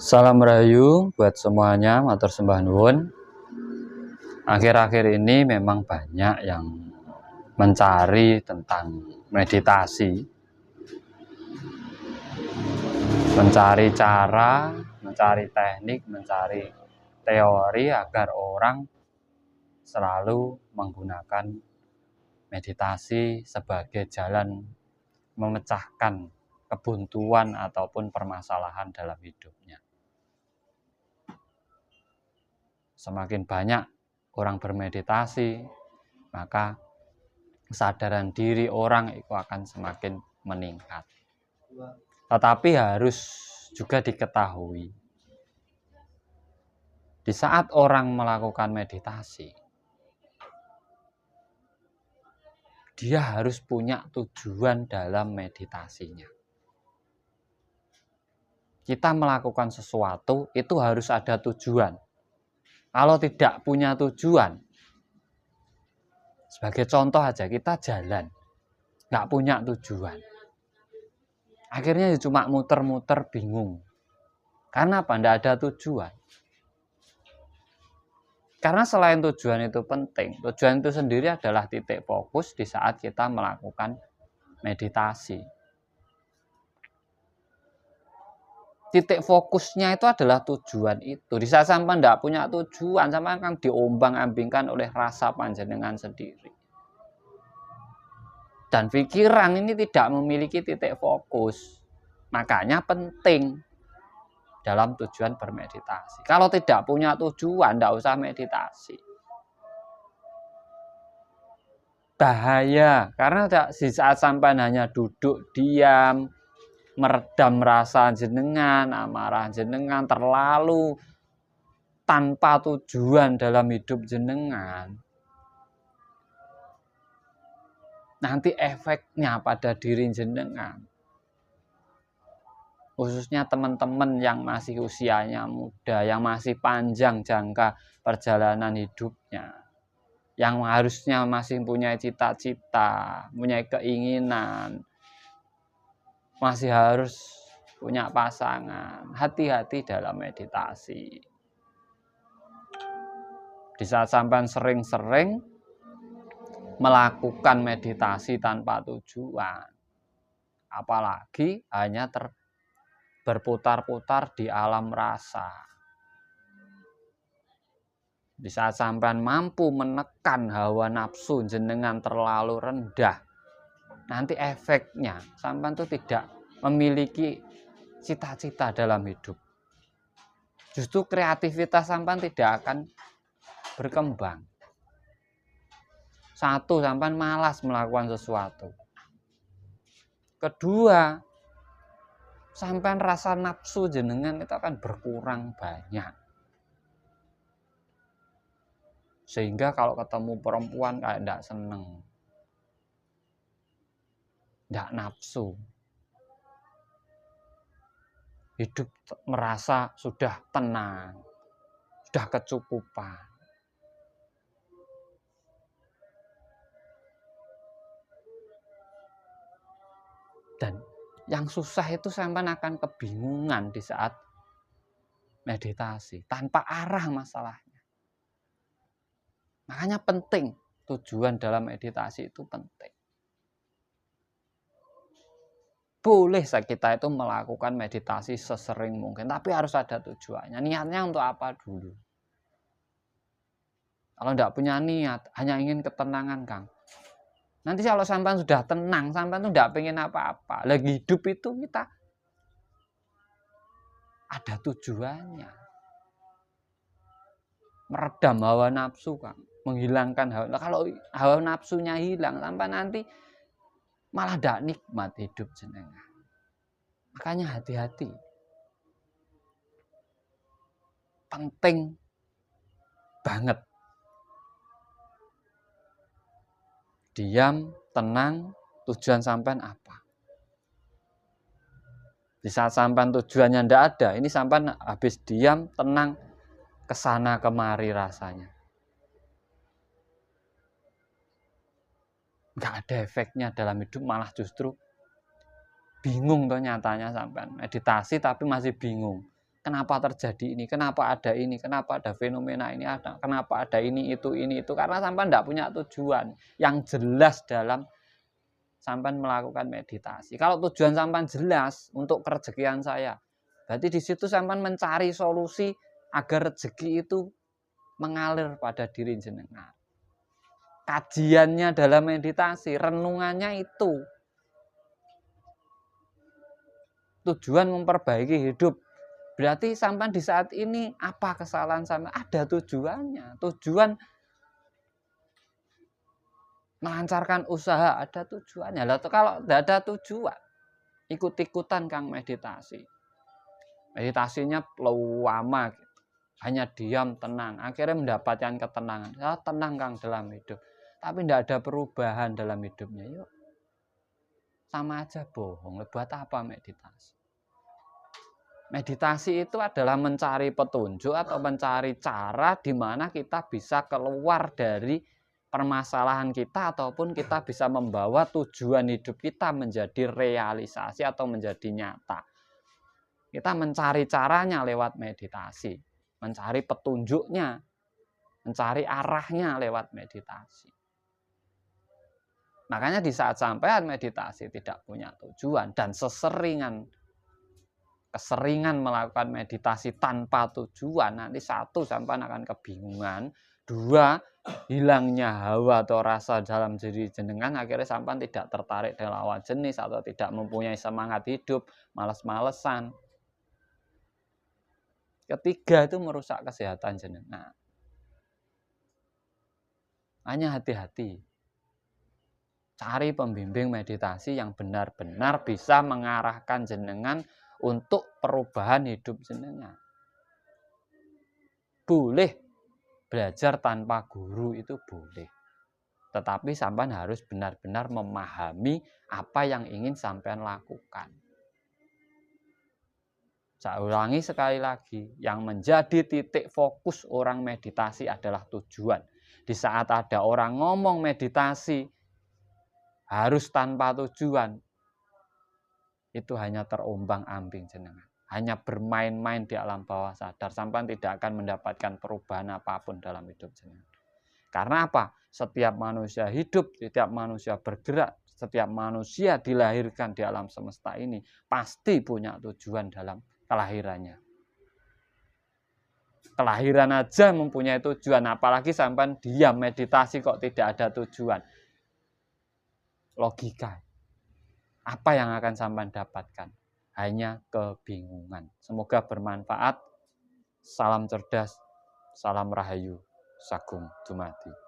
Salam rahayu buat semuanya, matur sembah nuwun. Akhir-akhir ini memang banyak yang mencari tentang meditasi, mencari cara, mencari teknik, mencari teori agar orang selalu menggunakan meditasi sebagai jalan memecahkan kebuntuan ataupun permasalahan dalam hidupnya. Semakin banyak orang bermeditasi, maka kesadaran diri orang itu akan semakin meningkat. Tetapi harus juga diketahui, di saat orang melakukan meditasi, dia harus punya tujuan dalam meditasinya. Kita melakukan sesuatu itu harus ada tujuan. Kalau tidak punya tujuan, sebagai contoh aja, kita jalan, nggak punya tujuan. Akhirnya cuma muter-muter bingung. Karena apa? Nggak ada tujuan. Karena selain tujuan itu penting, tujuan itu sendiri adalah titik fokus di saat kita melakukan meditasi. Titik fokusnya itu adalah tujuan itu. Di saat sampai tidak punya tujuan, sampai akan diombang-ambingkan oleh rasa panjenengan sendiri. Dan pikiran ini tidak memiliki titik fokus. Makanya penting dalam tujuan bermeditasi. Kalau tidak punya tujuan, tidak usah meditasi. Bahaya, karena di saat sampai hanya duduk diam, meredam rasa jenengan, amarah jenengan terlalu tanpa tujuan dalam hidup jenengan, nanti efeknya pada diri jenengan, khususnya teman-teman yang masih usianya muda, yang masih panjang jangka perjalanan hidupnya, yang harusnya masih punya cita-cita, punya keinginan, masih harus punya pasangan. Hati-hati dalam meditasi. Di saat sampai sering-sering melakukan meditasi tanpa tujuan, apalagi hanya berputar-putar di alam rasa. Di saat sampai mampu menekan hawa nafsu jenengan terlalu rendah, nanti efeknya sampean itu tidak memiliki cita-cita dalam hidup. Justru kreativitas sampean tidak akan berkembang. Satu, sampean malas melakukan sesuatu. Kedua, sampean rasa nafsu jenengan itu akan berkurang banyak. Sehingga kalau ketemu perempuan kayak tidak seneng, tidak nafsu. Hidup merasa sudah tenang, sudah kecukupan. Dan yang susah itu sampean akan kebingungan di saat meditasi, tanpa arah masalahnya. Makanya penting, tujuan dalam meditasi itu penting. Boleh kita itu melakukan meditasi sesering mungkin, tapi harus ada tujuannya. Niatnya untuk apa dulu? Kalau tidak punya niat, hanya ingin ketenangan, Kang. Nanti kalau sampean sudah tenang, sampean itu tidak pengen apa-apa. Lagi hidup itu kita ada tujuannya. Meredam hawa nafsu, Kang. Menghilangkan hawa. Nah, kalau hawa nafsunya hilang, sampai nanti malah tidak nikmat hidup jenengan. Makanya hati-hati. Penting banget. Diam, tenang, tujuan sampean apa? Di saat sampean tujuannya tidak ada, ini sampean habis diam, tenang, kesana kemari rasanya. Nggak ada efeknya dalam hidup, malah justru bingung tuh nyatanya sampean. Meditasi tapi masih bingung. Kenapa terjadi ini? Kenapa ada ini? Kenapa ada fenomena ini? Kenapa ada ini itu? Karena sampean tidak punya tujuan yang jelas dalam sampean melakukan meditasi. Kalau tujuan sampean jelas untuk kerezekian saya, berarti di situ sampean mencari solusi agar rezeki itu mengalir pada diri jenengan. Kajiannya dalam meditasi, renungannya itu tujuan memperbaiki hidup. Berarti sampean di saat ini apa kesalahan sampean? Ada tujuannya. Tujuan melancarkan usaha ada tujuannya. Lah kalau tidak ada tujuan, ikut-ikutan Kang meditasi. Meditasinya lama gitu. Hanya diam, tenang. Akhirnya mendapatkan ketenangan. Ya, tenang Kang dalam hidup. Tapi tidak ada perubahan dalam hidupnya. Yuk, sama aja bohong. Buat apa meditasi? Meditasi itu adalah mencari petunjuk atau mencari cara di mana kita bisa keluar dari permasalahan kita ataupun kita bisa membawa tujuan hidup kita menjadi realisasi atau menjadi nyata. Kita mencari caranya lewat meditasi, mencari petunjuknya, mencari arahnya lewat meditasi. Makanya di saat sampean meditasi tidak punya tujuan dan keseringan melakukan meditasi tanpa tujuan, nanti satu sampean akan kebingungan, dua hilangnya hawa atau rasa dalam diri jenengan, akhirnya sampean tidak tertarik dengan lawan jenis atau tidak mempunyai semangat hidup, males-malesan. Ketiga itu merusak kesehatan jenengan. Hanya hati-hati. Cari pembimbing meditasi yang benar-benar bisa mengarahkan jenengan untuk perubahan hidup jenengan. Boleh belajar tanpa guru, itu boleh. Tetapi sampean harus benar-benar memahami apa yang ingin sampean lakukan. Saya ulangi sekali lagi, yang menjadi titik fokus orang meditasi adalah tujuan. Di saat ada orang ngomong meditasi harus tanpa tujuan, itu hanya terombang-ambing jenengan. Hanya bermain-main di alam bawah sadar, sampai tidak akan mendapatkan perubahan apapun dalam hidup jenengan. Karena apa? Setiap manusia hidup, setiap manusia bergerak, setiap manusia dilahirkan di alam semesta ini pasti punya tujuan dalam kelahirannya. Kelahiran aja mempunyai tujuan, apalagi sampai diam meditasi kok tidak ada tujuan. Logika. Apa yang akan sampai dapatkan? Hanya kebingungan. Semoga bermanfaat. Salam cerdas, salam rahayu, sagung dumadi.